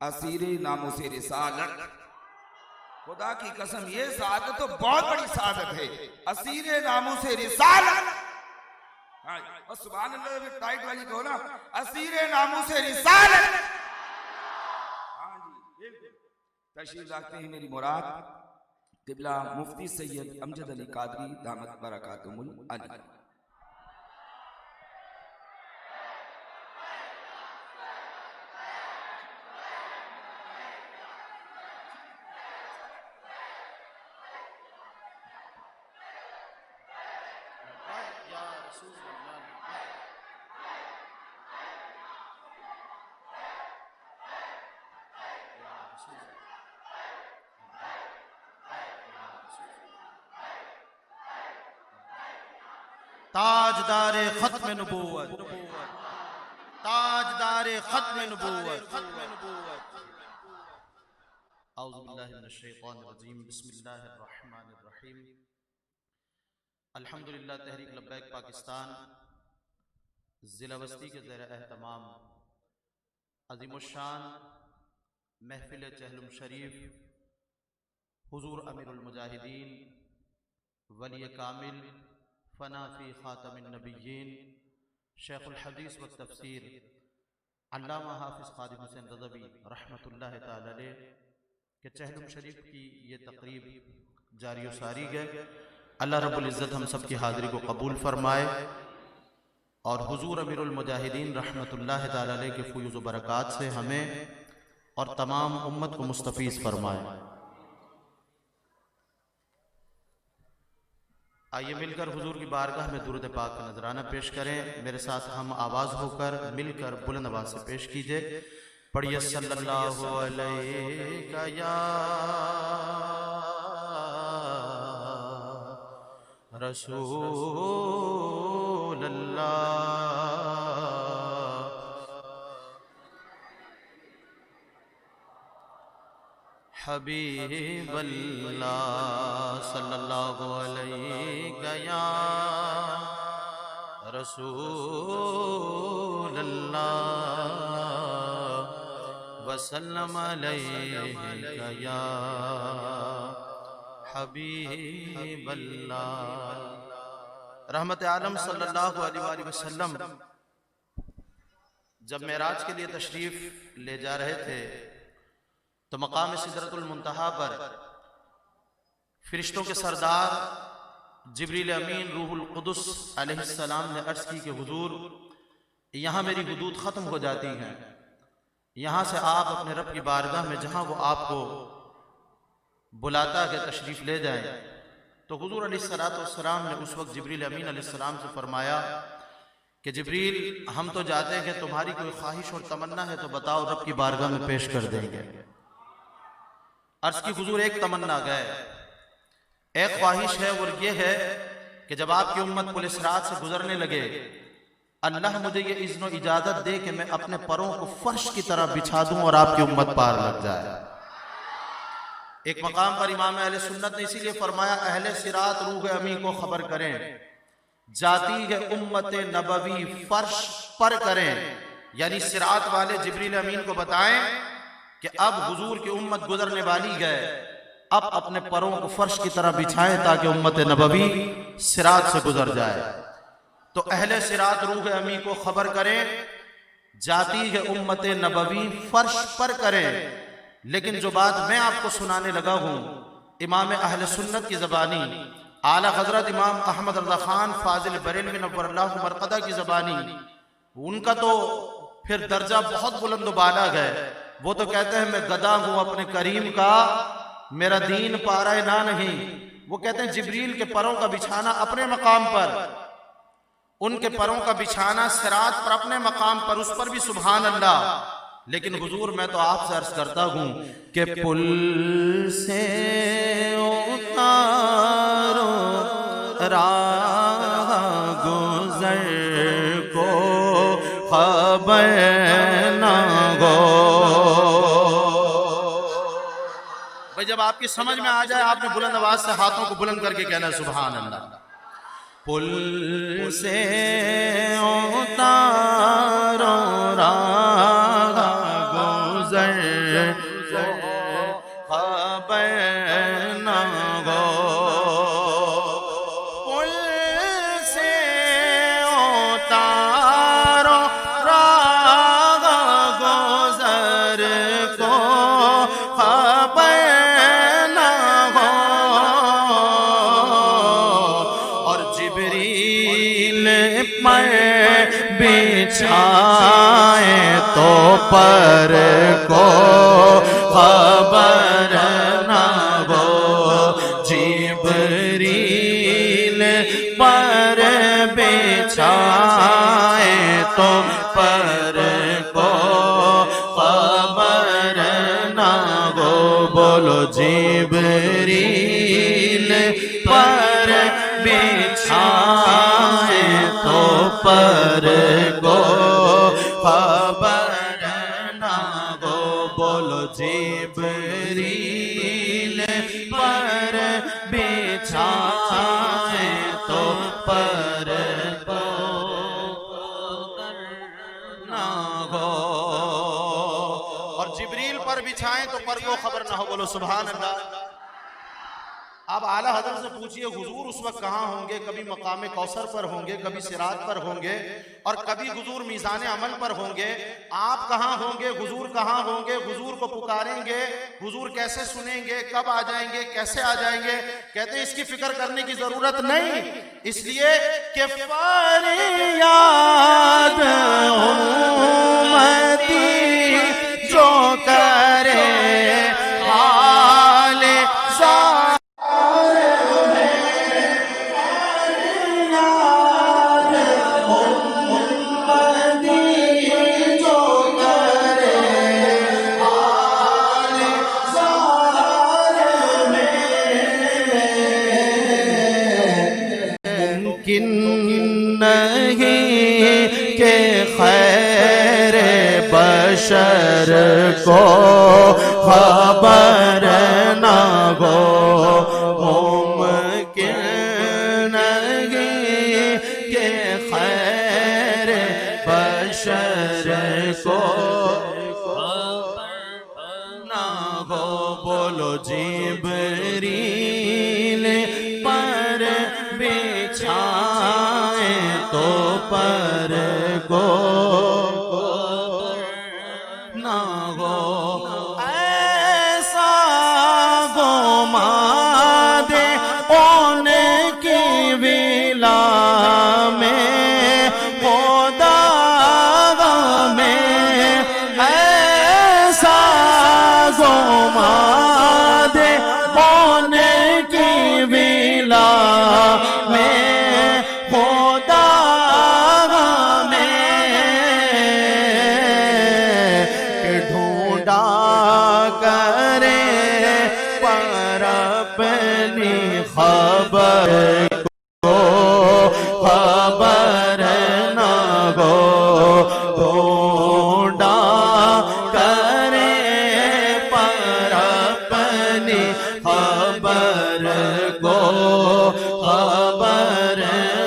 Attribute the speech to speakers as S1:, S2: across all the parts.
S1: اسیر ناموس رسالت. خدا کی قسم یہ سعادت تو بہت بڑی سعادت ہے. اسیر ناموس رسالت. اور سبحان اللہ ٹائٹ والی کہو نا, اسیر ناموس رسالت. ہاں جی تشریف لاتے ہیں میری مراد قبلہ مفتی سید امجد علی قادری دامت برکاتہم العلی.
S2: تاجدار ختم نبوت, تاجدار ختم نبوت. اعوذ باللہ من الشیطان الرجیم. بسم اللہ الرحمن الرحیم. الحمدللہ تحریک لبیک پاکستان ضلع وسطی کے زیر اہتمام عظیم الشان محفل چہلم شریف حضور امیر المجاہدین ولی کامل فنا فی خاتم النبیین شیخ الحدیث والتفسیر علامہ حافظ خادم حسین رضوی رحمۃ اللہ تعالی علیہ کہ چہلم شریف کی یہ تقریب جاری و ساری ہے. اللہ رب العزت ہم سب کی حاضری کو قبول فرمائے اور حضور امیر المجاہدین رحمۃ اللہ تعالی علیہ کے فیوز و برکات سے ہمیں اور تمام امت کو مستفیض فرمائے. آئیے مل کر حضور کی بارگاہ میں درود پاک کا نذرانہ پیش کریں. میرے ساتھ ہم آواز ہو کر مل کر بلند آواز سے پیش کیجئے. پڑھیے صلی اللہ علیہ یا رسول اللہ, حبیب اللہ صلی اللہ علیہ یا رسول اللہ وسلم علیہ یا حبیب اللہ. رحمت عالم صلی اللہ علیہ وآلہ وسلم جب معراج کے لیے تشریف لے جا رہے تھے تو مقام سدرۃ المنتہا پر فرشتوں کے سردار جبریل امین روح القدس علیہ السلام نے عرض کی کہ حضور یہاں میری حدود ختم ہو جاتی ہیں, یہاں سے آپ اپنے رب کی بارگاہ میں جہاں وہ آپ کو بلاتا کہ تشریف لے جائیں. تو حضور علیہ السلام نے اس وقت جبریل امین علیہ السلام سے فرمایا کہ جبریل ہم تو جاتے ہیں کہ تمہاری کوئی خواہش اور تمنا ہے تو بتاؤ, رب کی بارگاہ میں پیش کر دیں گے. عرض کی حضور ایک تمنا گئے, ایک خواہش ہے اور یہ ہے کہ جب آپ کی امت پل صراط سے گزرنے لگے اللہ مجھے یہ اذن و اجازت دے کہ میں اپنے پروں کو فرش کی طرح بچھا دوں اور آپ کی امت پار لگ جائے. ایک مقام پر امام اہل سنت نے اسی لیے فرمایا اہل صراط روح امی کو خبر کریں, جاتی ہے امت نبوی فرش پر کریں. یعنی صراط والے جبریل امین کو بتائیں کہ اب حضور کی امت گزرنے والی ہے, اب اپنے پروں کو فرش کی طرح بچھائیں تاکہ امت نبوی صراط سے گزر جائے. تو اہل صراط روح امی کو خبر کریں, جاتی ہے امت نبوی فرش پر کریں. لیکن جو بات میں آپ کو سنانے لگا ہوں امام اہل سنت کی زبانی اعلیٰ حضرت امام احمد رضا خان فاضل بریلوی نور اللہ مرقدہ کی زبانی, ان کا تو پھر درجہ بہت بلند و بالا ہے. وہ تو کہتے ہیں میں گدا ہوں اپنے کریم کا, میرا دین پارہ نہ نہیں. وہ کہتے ہیں جبریل کے پروں کا بچھانا اپنے مقام پر, ان کے پروں کا بچھانا صراط پر اپنے مقام پر, اس پر بھی سبحان اللہ. لیکن حضور میں تو آپ سے عرض کرتا ہوں کہ پل سے اتارو راہ گزر کو خبر نہ ہو. بھئی جب آپ کی سمجھ میں آ جائے آپ نے بلند آواز سے ہاتھوں کو بلند کر کے کہنا سبحان اللہ. پل سے اتارو راہ گزر خبر نہ ہو پل سے اتارو راہ گزر کو خبر نہ ہو اور جبریل پر بچھائے تو پر کو خبر نہ ہو جبریل پر بچھائے تو پر کو خبر نہ ہو بولو جبریل پر بچھائے تو پر کو خبر نہ ہو بولو جبریل پر بچھائے تو پر کو نہ ہو اور جبریل پر بچھائیں تو پر کو خبر نہ ہو بولو سبحان اللہ۔ آپ اعلیٰ حضرت سے پوچھئے حضور اس وقت کہاں ہوں گے؟ کبھی مقام کوثر پر ہوں گے، کبھی صراط پر ہوں گے، اور کبھی حضور میزان عمل پر ہوں گے۔ آپ کہاں ہوں گے؟ حضور کہاں ہوں گے؟ حضور کو پکاریں گے، حضور کیسے سنیں گے؟ کب آ جائیں گے؟ کیسے آ جائیں گے؟ کہتے ہیں اس کی فکر کرنے کی ضرورت نہیں، اس لیے کہ فریاد امتی جو کرے حال نہیں کہ خیر بشر کو خبر نہ ہو ممکن نہیں کہ خیر بشر کو نہ ہو بولو جبریل پر بچھائے تو پر کو نہ ہو ایسا گما دے ان کی ولا میں خدا میں ایسا گما دے ان کی ولا میں خدا میں کہ ڈھونڈا کرے پر اپنی خبر کو خبر نہ ہو ڈھونڈا کرے پر اپنی خبر کو خبر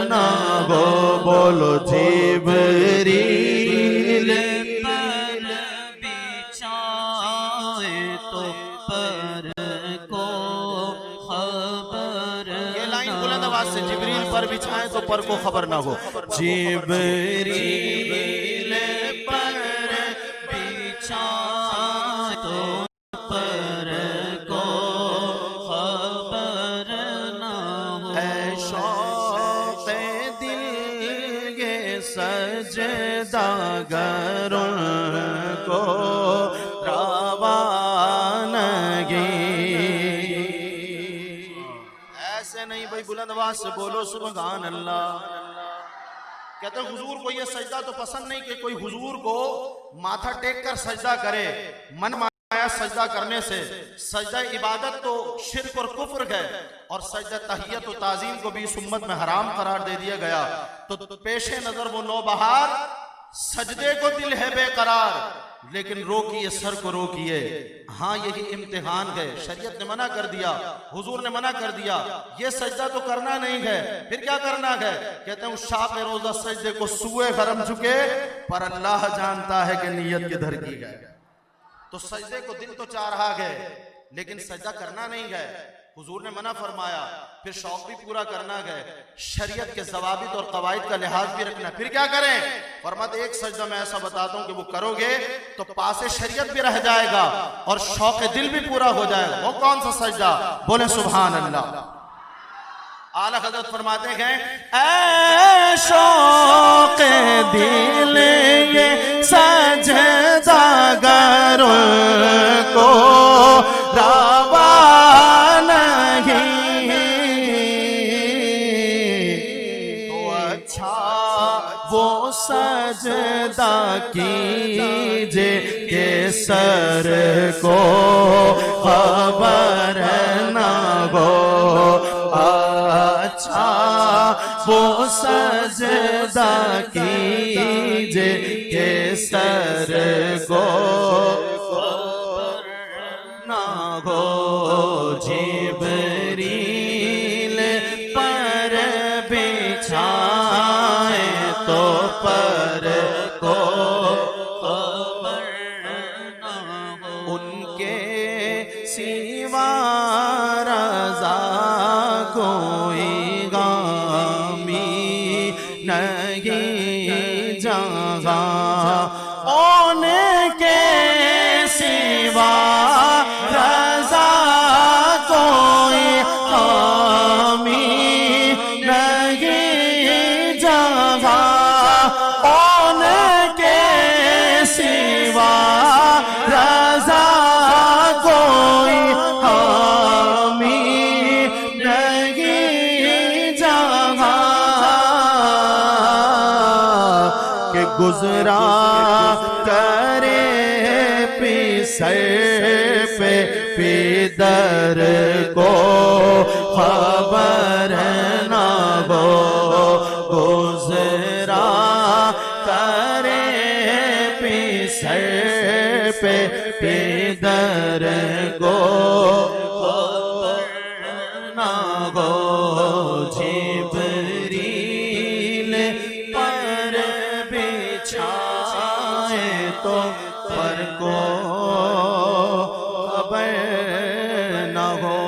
S2: نہ ہو بولو جبریل پر بچھائے تو پر کو خبر یہ لائن بلند آواز سے جبریل پر بچھائے تو پر کو خبر نہ ہو جبریل پر بچھائے تو پر کو خبر نہ ہو اے شوق دل یہ سجدہ گروں کو روانگی ایسے نہیں بھائی بلند آواز سے بولو سبحان اللہ۔ کہتے ہیں حضور کو یہ سجدہ تو پسند نہیں کہ کوئی حضور کو ماتھا ٹیک کر سجدہ کرے، من مایا سجدہ کرنے سے سجدہ عبادت تو شرک اور کفر ہے، اور سجدہ تحیت و تعظیم کو بھی اس امت میں حرام قرار دے دیا گیا۔ تو پیش نظر وہ نوبہار سجدے کو دل ہے بے قرار، لیکن روکیے سر کو روکیے، ہاں یہی امتحان ہے۔ شریعت نے منع کر دیا، حضور نے منع کر دیا، یہ سجدہ تو کرنا نہیں ہے، پھر کیا کرنا ہے؟ کہتے ہیں اس شاق روزہ سجدے کو سوئے حرم چکے، پر اللہ جانتا ہے کہ نیت کدھر کی ہے۔ تو سجدے کو دن تو 4 آ گئے لیکن سجدہ کرنا نہیں گئے، حضور نے منع فرمایا، پھر شوق بھی پورا کرنا گئے، شریعت کے ضوابط اور قواعد کا لحاظ بھی رکھنا، پھر کیا کریں؟ فرماتے ایک سجدہ میں ایسا بتاتا ہوں کہ وہ کرو گے تو پاس شریعت بھی رہ جائے گا اور شوق دل بھی پورا ہو جائے گا۔ وہ کون سا سجدہ؟ بولے سبحان اللہ۔ اعلیٰ حضرت فرماتے ہیں اے شوق دل یہ سجدہ گر کو روا نہیں تو اچھا وہ سجدہ کیجے کہ سر کو خبر نہ ہو، اچھا وہ سجدہ کیجے کہ سر کو خبر نہ ہو، جبریل پر بچھائے تو پر کو خبر نہ ہو، ان کے سوا رضا کوئی غامی نہیں جہاں، ان کے سوا رضا کوئی غامی نہیں جہاں، ان کے سوا رضا کوئی غامی نہیں جہاں، کہ گزرا کرے سر پہ پیدر کو خبر نہ ہو، گزرا کرے سر پہ پیدر کو خبر نہ ہو، جبریل پر بچھائے تو پر کو خبر نہ ہو۔